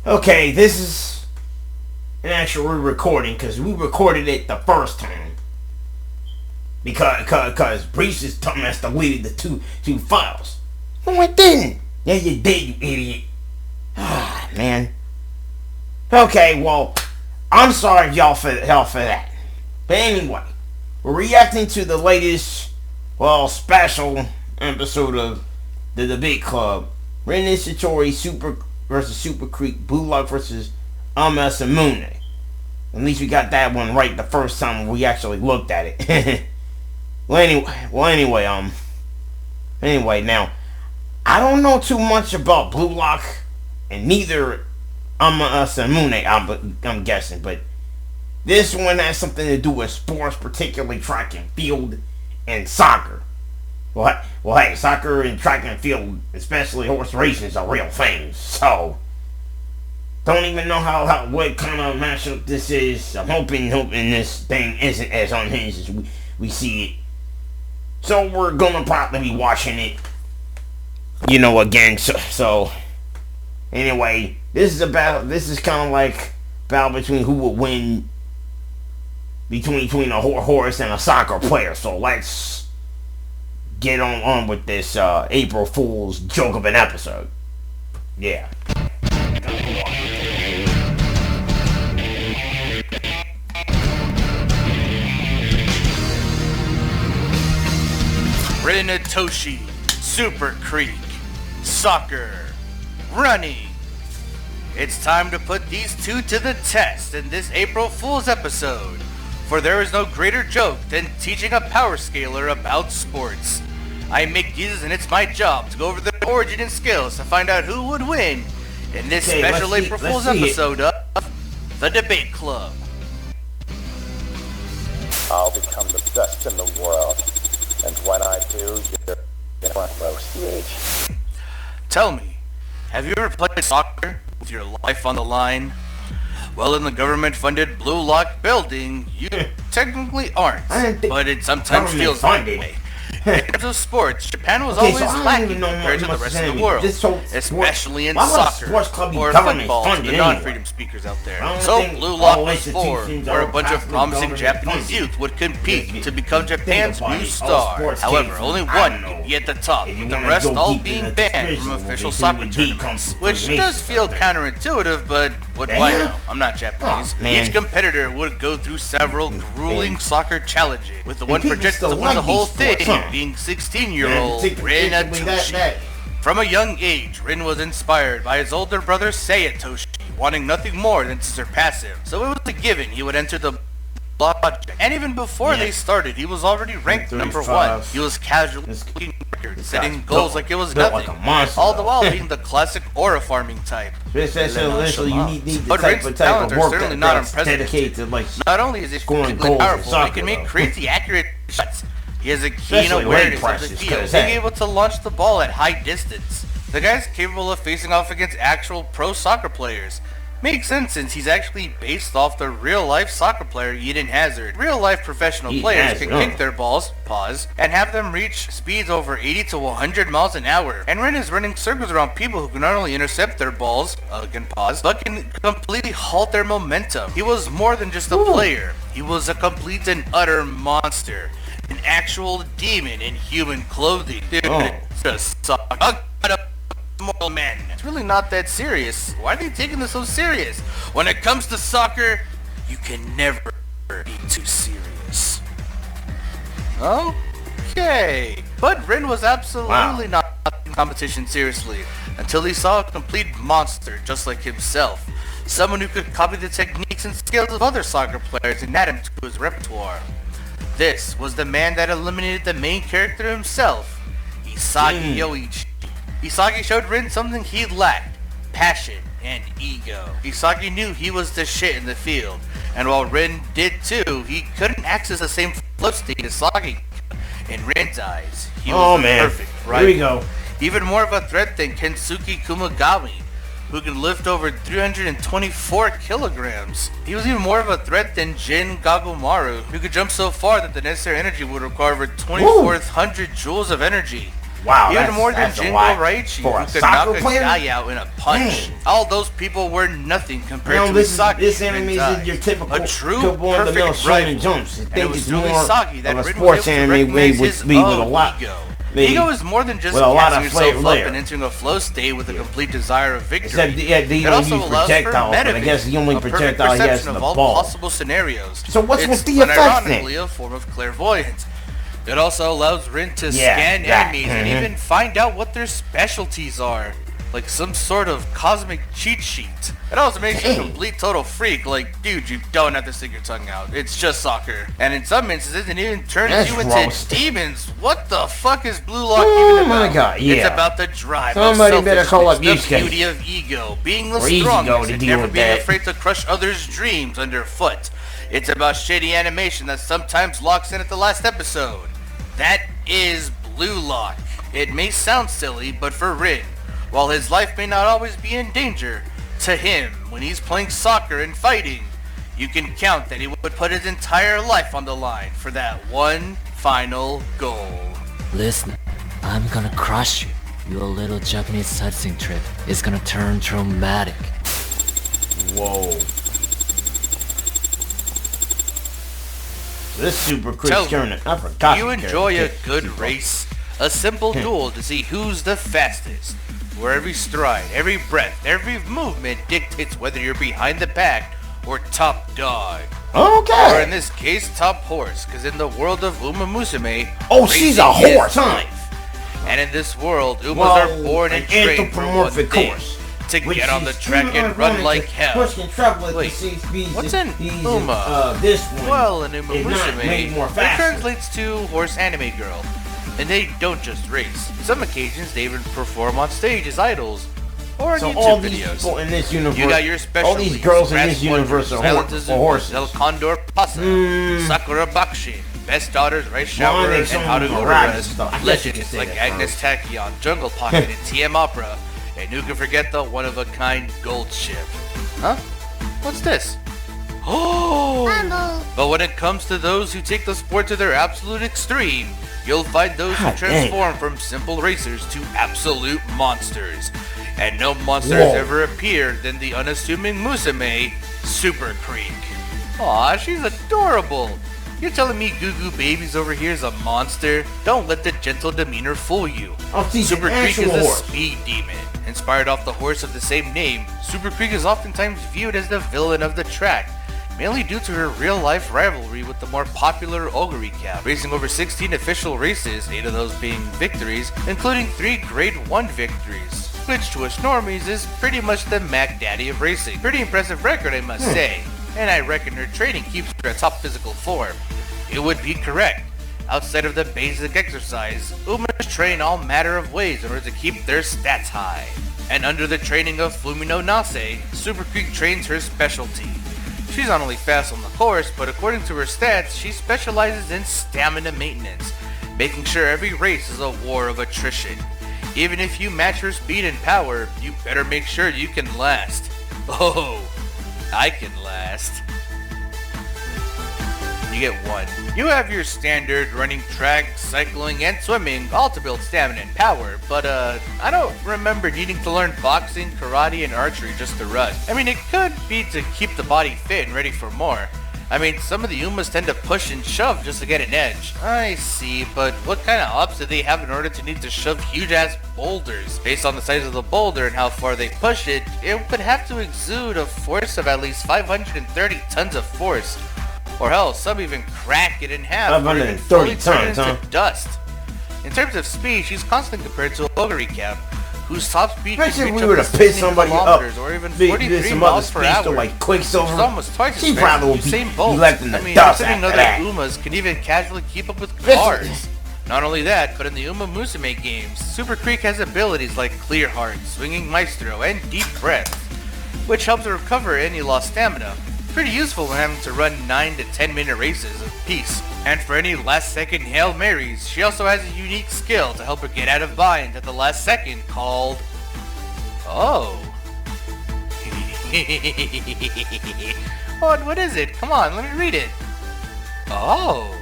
Okay, this is an actual recording because we recorded it the first time because Breifs is telling us deleted the two files. No, I didn't. Yeah, you did, you idiot. Ah, man. Okay, well, I'm sorry y'all for that. But anyway, we're reacting to the latest, special episode of the Debate Club. Rin Itoshi Super versus Super Creek, Blue Lock versus Unkgeta. At least we got that one right the first time we actually looked at it. Anyway, now, I don't know too much about Blue Lock, and neither Unkgeta, I'm guessing, but this one has something to do with sports, particularly track and field and soccer. Well, hey, soccer and track and field, especially horse racing, is a real thing. So, don't even know what kind of matchup this is. I'm hoping this thing isn't as unhinged as we see it. So we're gonna probably be watching it, again. So anyway, this is kind of like battle between who will win between a horse and a soccer player. So let's get on with this April Fool's joke of an episode. Yeah. Rin Itoshi, Super Creek, soccer, running. It's time to put these two to the test in this April Fool's episode, for there is no greater joke than teaching a power scaler about sports. I make these and it's my job to go over their origin and skills to find out who would win in this special April Fool's episode of The Debate Club. I'll become the best in the world, and when I do, you're front row stage. Tell me, have you ever played soccer with your life on the line? Well, in the government-funded Blue Lock building, you technically aren't, but it sometimes feels that way. In terms of sports, Japan was always lacking compared to the rest of the world, especially in soccer or football to the non-freedom speakers out there. So Blue Lock was formed, where a bunch of promising Japanese youth would compete to become Japan's new star. However, only one could be at the top, with the rest all being banned from official soccer tournaments, which does feel counterintuitive, but what do I know? I'm not Japanese. Each competitor would go through several grueling soccer challenges, with the one projected to win the whole thing being 16-year-old Rin Itoshi. From a young age, Rin was inspired by his older brother Itoshi, wanting nothing more than to surpass him. So it was a given he would enter the project. And even before they started, he was already ranked number 1. He was casually records, setting goals like it was nothing, all the while being the classic aura farming type. Especially you need the but Rin's talents are certainly not unprecedented. To, not only is he physically powerful, he can make crazy accurate shots. He has a keen awareness of the field, being able to launch the ball at high distance. The guy's capable of facing off against actual pro soccer players. Makes sense since he's actually based off the real-life soccer player Eden Hazard. Real-life professional players can kick their balls, and have them reach speeds over 80 to 100 miles an hour. And Rin is running circles around people who can not only intercept their balls, but can completely halt their momentum. He was more than just a player. He was a complete and utter monster. An actual demon in human clothing. Dude, just suck. Man, it's really not that serious. Why are they taking this so serious? When it comes to soccer, you can never be too serious. Okay. But Rin was absolutely not taking competition seriously until he saw a complete monster just like himself. Someone who could copy the techniques and skills of other soccer players and add them to his repertoire. This was the man that eliminated the main character himself, Isagi Yoichi. Isagi showed Rin something he lacked, passion and ego. Isagi knew he was the shit in the field, And while Rin did too, he couldn't access the same flow state as Saki. In Rin's eyes, he was perfect, right? Here we go. Even more of a threat than Kensuke Kumagami, who can lift over 324 kilograms. He was even more of a threat than Jin Gagomaru, who could jump so far that the necessary energy would require over 2,400 joules of energy. Wow, even more than Jingo Raichi, who could knock a guy out in a punch. Dang. All those people were nothing compared to Misaki. This anime is your typical a true perfect rival. Jumps. I And it think was it's through more Misaki that of a Rin sports was able to anime recognize with his a lot. ego. Maybe Ego is more than just with a lot gassing of flavor yourself up layer. and entering a flow state with a complete desire of victory. Except, they It don't also use allows for projectiles, but I guess the only a perfect projectile he has is perception the of all ball. possible scenarios. So what's It's with the effects then? unironically a form of clairvoyance. It also allows Rin to Yeah, scan that, enemies and even find out what their specialties are. Like some sort of cosmic cheat sheet. It also makes you a complete total freak. Like, dude, you don't have to stick your tongue out. It's just soccer. And in some instances, it even turns you into demons. What the fuck is Blue Lock even about? Oh my god, yeah. It's about the drive Somebody of better call up selfishness, the Yusuke. beauty of ego, being the Or Easy Go strongest, to and deal never with being that. afraid to crush others' dreams underfoot. It's about shady animation that sometimes locks in at the last episode. That is Blue Lock. It may sound silly, but for Rin, while his life may not always be in danger, to him, when he's playing soccer and fighting, you can count that he would put his entire life on the line for that one final goal. Listen, I'm gonna crush you. Your little Japanese sightseeing trip is gonna turn traumatic. Whoa. This Super Chris Tell me, Turner, I forgot. you the enjoy a character. good race? A simple duel to see who's the fastest, where every stride, every breath, every movement dictates whether you're behind the pack or top dog. Okay. Or in this case, top horse, because in the world of Uma Musume, Oh, she's a racing is horse, huh? life. And in this world, Umas Well, are born and an trained for one anthropomorphic thing, horse. to Which get on the is track and run like hell. Push can travel at Wait, the 6 speeds. what's in These Uma? This one. Well, in Uma is not made Musume, more it faster. translates to horse anime girl. And they don't just race. Some occasions they even perform on stage as idols. Or in So YouTube all these videos. people in this universe, You got your all these specialties. girls in Rat this universe Wonders, are Silent horses. El Condor Pasa, Sakura Bakshin, Best Daughters, Rice Shower, they and some How to miraculous Rest, stuff. I guess you legends could say like that Agnes first. Tachyon, Jungle Pocket, and TM Opera, and who can forget the one-of-a-kind gold ship? Huh? What's this? Oh! But when it comes to those who take the sport to their absolute extreme, you'll find those who God transform from simple racers to absolute monsters. And no monster has ever appeared than the unassuming Musume, Super Creek. Aw, she's adorable. You're telling me Goo Goo Babies over here is a monster? Don't let the gentle demeanor fool you. Oh, she's Super an Creek is actual a horse. speed demon. Inspired off the horse of the same name, Super Creek is oftentimes viewed as the villain of the track, mainly due to her real-life rivalry with the more popular Unkgeta, racing over 16 official races, 8 of those being victories, including 3 Grade 1 victories, which to us normies is pretty much the Mac Daddy of racing. Pretty impressive record, I must say, and I reckon her training keeps her at top physical form. It would be correct. Outside of the basic exercise, Umas train all matter of ways in order to keep their stats high. And under the training of Fumino Nase, Super Creek trains her specialty. She's not only fast on the course, but according to her stats, she specializes in stamina maintenance, making sure every race is a war of attrition. Even if you match her speed and power, you better make sure you can last. Oh, I can last. You get 1. You have your standard running, track, cycling, and swimming, all to build stamina and power, but I don't remember needing to learn boxing, karate, and archery just to run. I mean, it could be to keep the body fit and ready for more. I mean, some of the Umas tend to push and shove just to get an edge. I see, but what kind of ups do they have in order to need to shove huge-ass boulders? Based on the size of the boulder and how far they push it, it would have to exude a force of at least 530 tons of force. Or hell, some even crack it in half or even 530 fully turn it tons, into dust. In terms of speed, she's constantly compared to a Unkgeta, whose top speed can Imagine reach we up were to to piss 16 somebody up. kilometers or even 43 Some other miles per speedster hour. like Which is Quicksilver. almost twice as She fast probably as would Usain be Bolt. left in the I mean, dust considering after other that. Umas can even casually keep up with This- cars. Not only that, but in the Uma Musume games, Super Creek has abilities like Clear Heart, Swinging Maestro, and Deep Breath, which helps her recover any lost stamina. Pretty useful when having to run 9 to 10 minute races apiece. And for any last second Hail Marys, she also has a unique skill to help her get out of bind at the last second called... Oh. What is it? Come on, let me read it. Oh.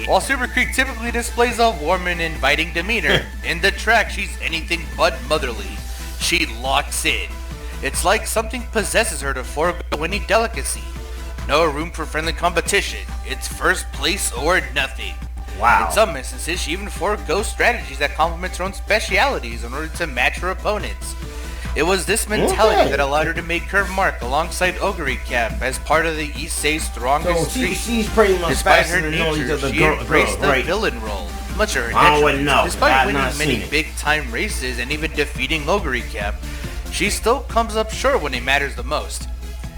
While Super Creek typically displays a warm and inviting demeanor, in the track she's anything but motherly. She locks in. It's like something possesses her to forego any delicacy. No room for friendly competition. It's first place or nothing. Wow. In some instances, she even forgoes strategies that complement her own specialities in order to match her opponents. It was this mentality that allowed her to make her mark alongside Unkgeta as part of the Issei's strongest streak. She's pretty much Despite faster her than all these nature, other she girls, embraced the right? villain role. Much to her I wouldn't detriment. know. Despite I've winning not seen many it. big-time races and even defeating Unkgeta, she still comes up short when it matters the most.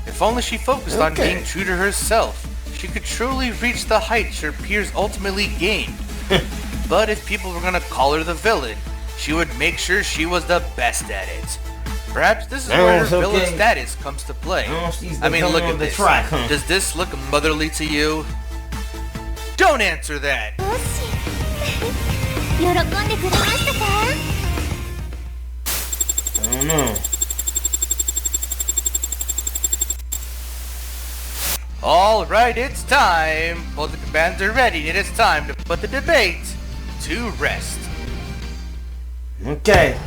If only she focused on being true to herself, she could truly reach the heights her peers ultimately gained. But if people were gonna call her the villain, she would make sure she was the best at it. Perhaps this is where her villain status comes to play. I mean, look at this. Does this look motherly to you? Don't answer that! I don't know. Alright, it's time. Both the commands are ready. It is time to put the debate to rest. Okay.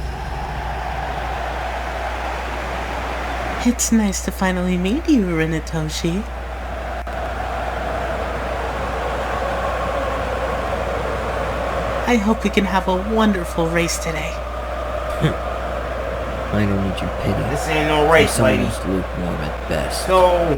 It's nice to finally meet you, Itoshi. I hope we can have a wonderful race today. I don't need your pity. This ain't no race, lady. It's lukewarm at best. So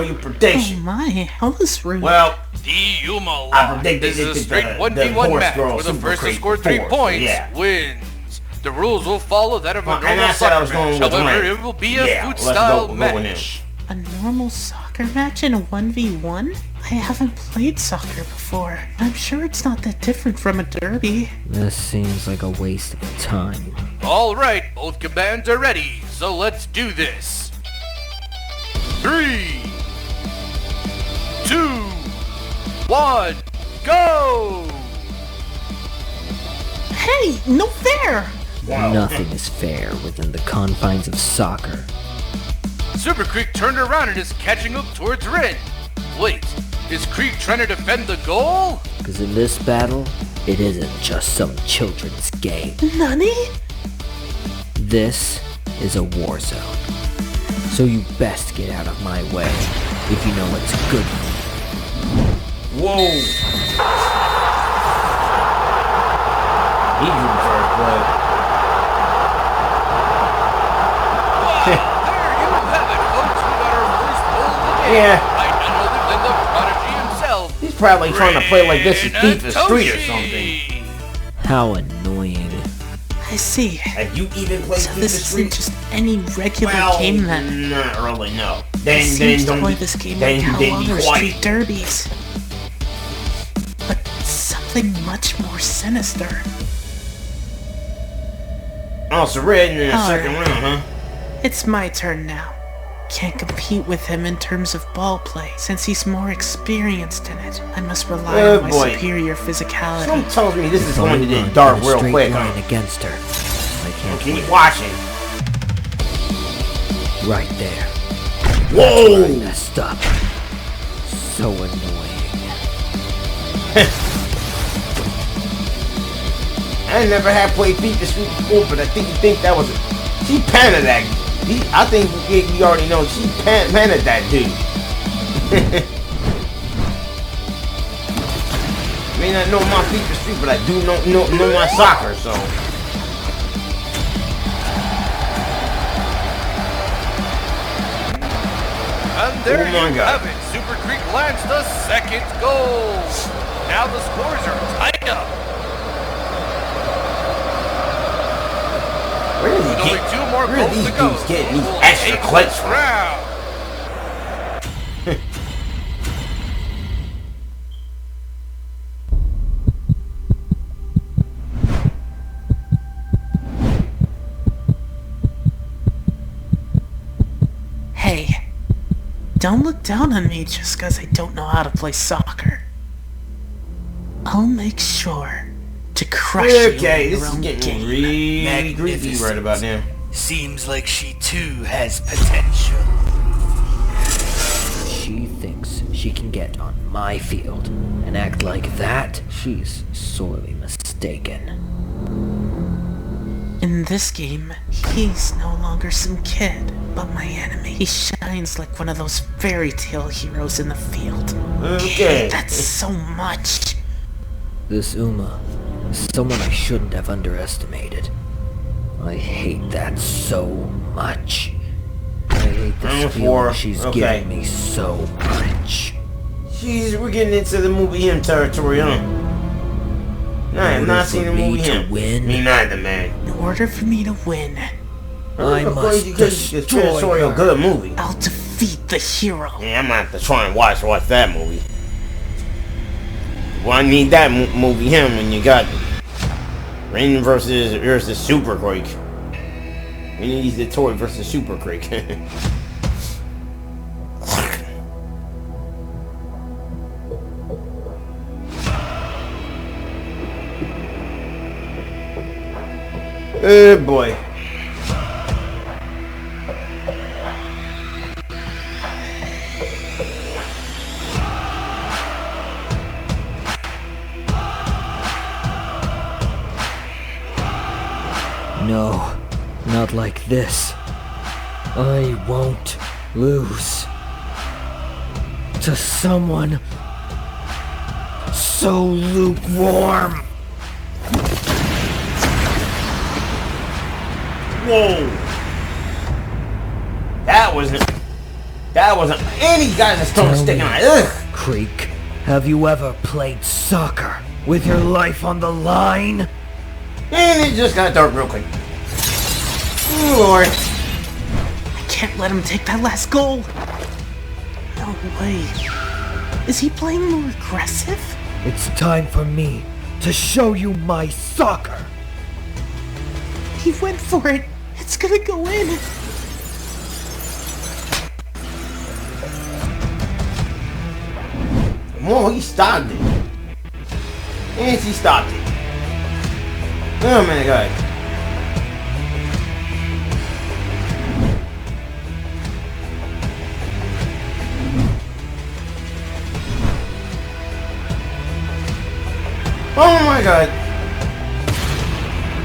your prediction. Oh my, how was rude. Well, The Yuma I Law. predicted This is a the straight 1v1 horse match girl where the Super first to Creek score 3 force, points yeah. wins. The rules will follow that of a And normal I said I was soccer going match. with However, Rin. it will be a Yeah, food let's style go in. match. A normal soccer match in a 1v1? I haven't played soccer before. I'm sure it's not that different from a derby. This seems like a waste of time. Alright, both commands are ready, so let's do this. 3, 2, 1, go! Hey, no fair! wow. Nothing is fair within the confines of soccer. Super Creek turned around and is catching up towards Rin. Wait, is Creek trying to defend the goal? Because in this battle, it isn't just some children's game. Nani? This is a war zone. So you best get out of my way if you know what's good for you. Whoa. He drew the first play. There you have it, folks. We got our first goal of the day. Yeah. By none other than the prodigy himself. He's probably trying to play like this is Rin Thief of Street or Itoshi. something. How annoying. I see. Have you even played So Thief of this Street? isn't just any regular Well, game then. not really, no. I Then seem to don't play be, this game then, like how then be other quiet. street derbies. But something much more sinister. Oh, so Red in the All second right. round, huh? It's my turn now. Can't compete with him in terms of ball play, since he's more experienced in it. I must rely Oh, on my boy. superior physicality. Something tells me this is If I going to run get dark in a real straight quick, line huh? against her, I can't Keep win. watching. Right there. Whoa! I messed up. So annoying. I never had played Thief of Street before, but I think that was it. She panted that. I think you already know she panted that dude. May not know my Thief of Street, but I do know my soccer, so. And there Oh my you God. have it. Super Creek lands the second goal. Now the scores are tied up. Where did he With only get? 2 more Where are goals these to go. dudes getting these We'll extra take clips this from? round. Don't look down on me just because I don't know how to play soccer. I'll make sure to crush you in Okay, this your is own getting game. really creepy right about now. Seems like she too has potential. She thinks she can get on my field and act like that. She's sorely mistaken. In this game, he's no longer some kid, but my enemy. He shines like one of those fairy tale heroes in the field. Okay. That's so much. This Uma is someone I shouldn't have underestimated. I hate that so much. I hate this feeling she's giving me so much. Jeez, we're getting into the movie him territory, huh? No, I have not seen the movie him. Me neither, man. In order for me to win, I must destroy a good movie. I'll defeat the hero. Yeah, I'm gonna have to try and watch that movie. Well, I need that movie him when you got Rin versus Super Creek. We need the toy versus Super Creek. Oh boy. No, not like this. I won't lose to someone so lukewarm. Whoa! That wasn't any guy that's still sticking out. Ugh! Creek, have you ever played soccer with your life on the line? And it just got dark real quick. Oh, Lord. I can't let him take that last goal. No way. Is he playing more aggressive? It's time for me to show you my soccer. He went for it. It's gonna go in. Whoa, he stopped it. Yes, he stopped it. Oh my god. Oh my god.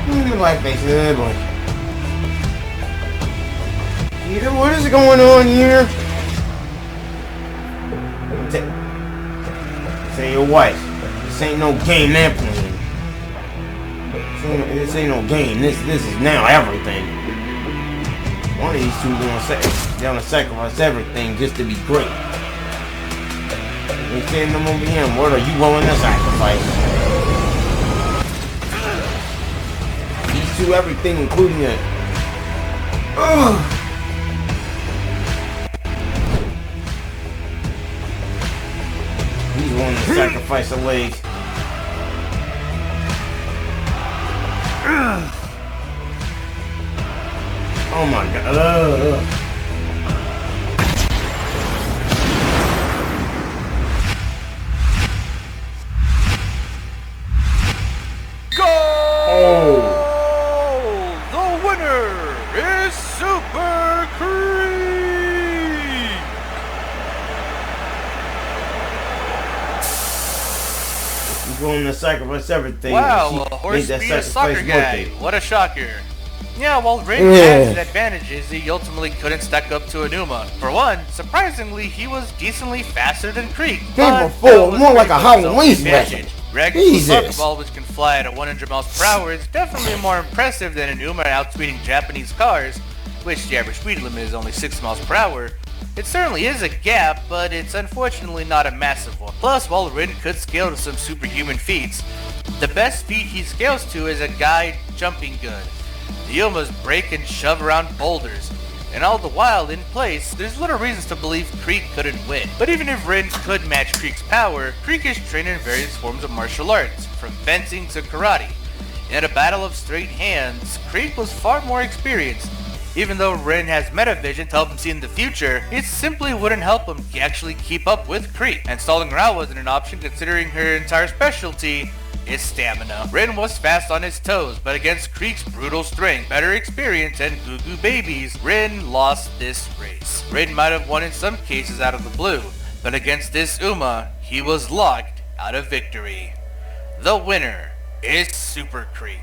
The black face. Oh boy. Peter, what is going on here? Say your wife. This ain't no game they're playing. This ain't no game. This is now everything. One of these two gonna sacrifice everything just to be great. They say in the movie him, what are you willing to sacrifice? These two everything including it. He's willing to sacrifice a leg. Oh my god. Go! Oh. The winner is Super Creek! He's willing to sacrifice everything. Wow, a horse that beat a sacrifice soccer guy. worth it. What a shocker. Yeah, while Rin had his advantages, he ultimately couldn't stack up to Enuma. For one, surprisingly, he was decently faster than Creek. People fool, more like a Halloween special. Regular soccer ball, which can fly at 100 miles per hour, is definitely more impressive than Enuma outspeeding Japanese cars, which the average speed limit is only 6 miles per hour. It certainly is a gap, but it's unfortunately not a massive one. Plus, while Rin could scale to some superhuman feats, the best speed he scales to is a guy jumping good. The Umas break and shove around boulders, and all the while in place, there's little reasons to believe Creek couldn't win. But even if Rin could match Creek's power, Creek is trained in various forms of martial arts, from fencing to karate. In a battle of straight hands, Creek was far more experienced, Even though Rin has metavision to help him see in the future, it simply wouldn't help him actually keep up with Krieg, and stalling her out wasn't an option considering her entire specialty is stamina. Rin was fast on his toes, but against Krieg's brutal strength, better experience, and goo goo babies, Rin lost this race. Rin might have won in some cases out of the blue, but against this Uma, he was locked out of victory. The winner is Super Krieg.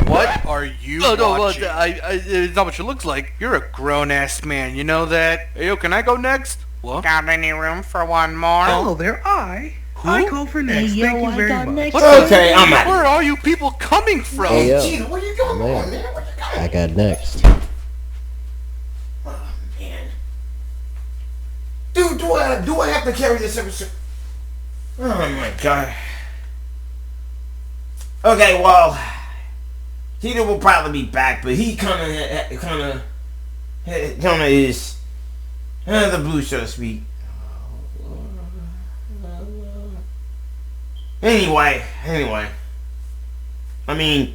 What are you watching? It's not what she looks like. You're a grown-ass man, you know that? Hey, yo, can I go next? What? Got any room for one more? Hello there, I call for next. Hey, Thank you very much. Okay, I'm out. Where are you people coming from? Hey, yo. Gina, where you going, man? Where you going? I got next. Oh, man. Dude, do I have to carry this episode? Oh my god. Okay, well, Tito will probably be back, but he kind of is the blue, so to speak. Anyway. I mean,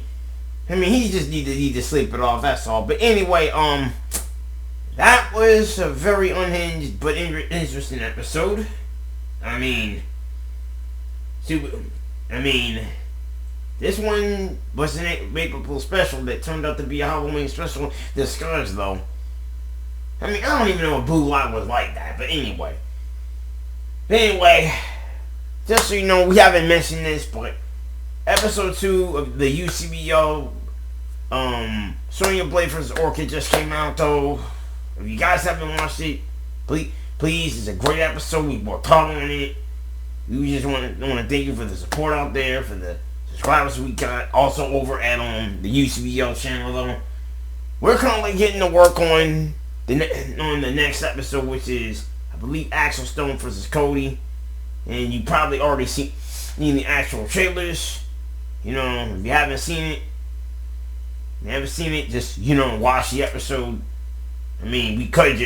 he just need to sleep it off. That's all. But anyway, that was a very unhinged but interesting episode. I mean, this one was an April special that turned out to be a Halloween special disguise, though. I mean, I don't even know if Blue Light was like that, but anyway. Just so you know, we haven't mentioned this, but episode 2 of the UCBL Sonya Blade vs. Orchid just came out, though. If you guys haven't watched it, please, it's a great episode. We worked hard on it. We just want to thank you for the support out there, for the subscribers we got. Also over at the UCBL channel, though. We're currently getting to work on the next episode, which is, I believe, Axel Stone vs. Cody. And you probably already seen the actual trailers. You know, if you haven't seen it, just, watch the episode. We could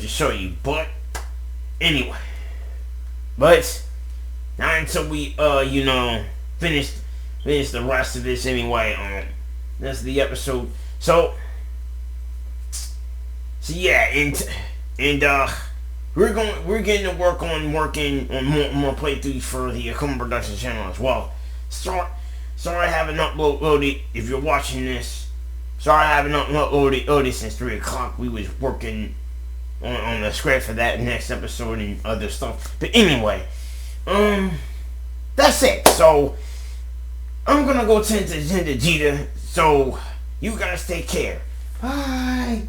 just show you, but anyway. But not until we finish the rest of this anyway. That's the episode. So yeah, and we're getting to work on working on more playthroughs for the Akuma Productions channel as well. Sorry I haven't uploaded. If you're watching this, sorry I haven't uploaded since 3 o'clock. We was working on the script for that next episode and other stuff. But anyway, that's it. So I'm gonna go tend to Gita. So you guys take care. Bye.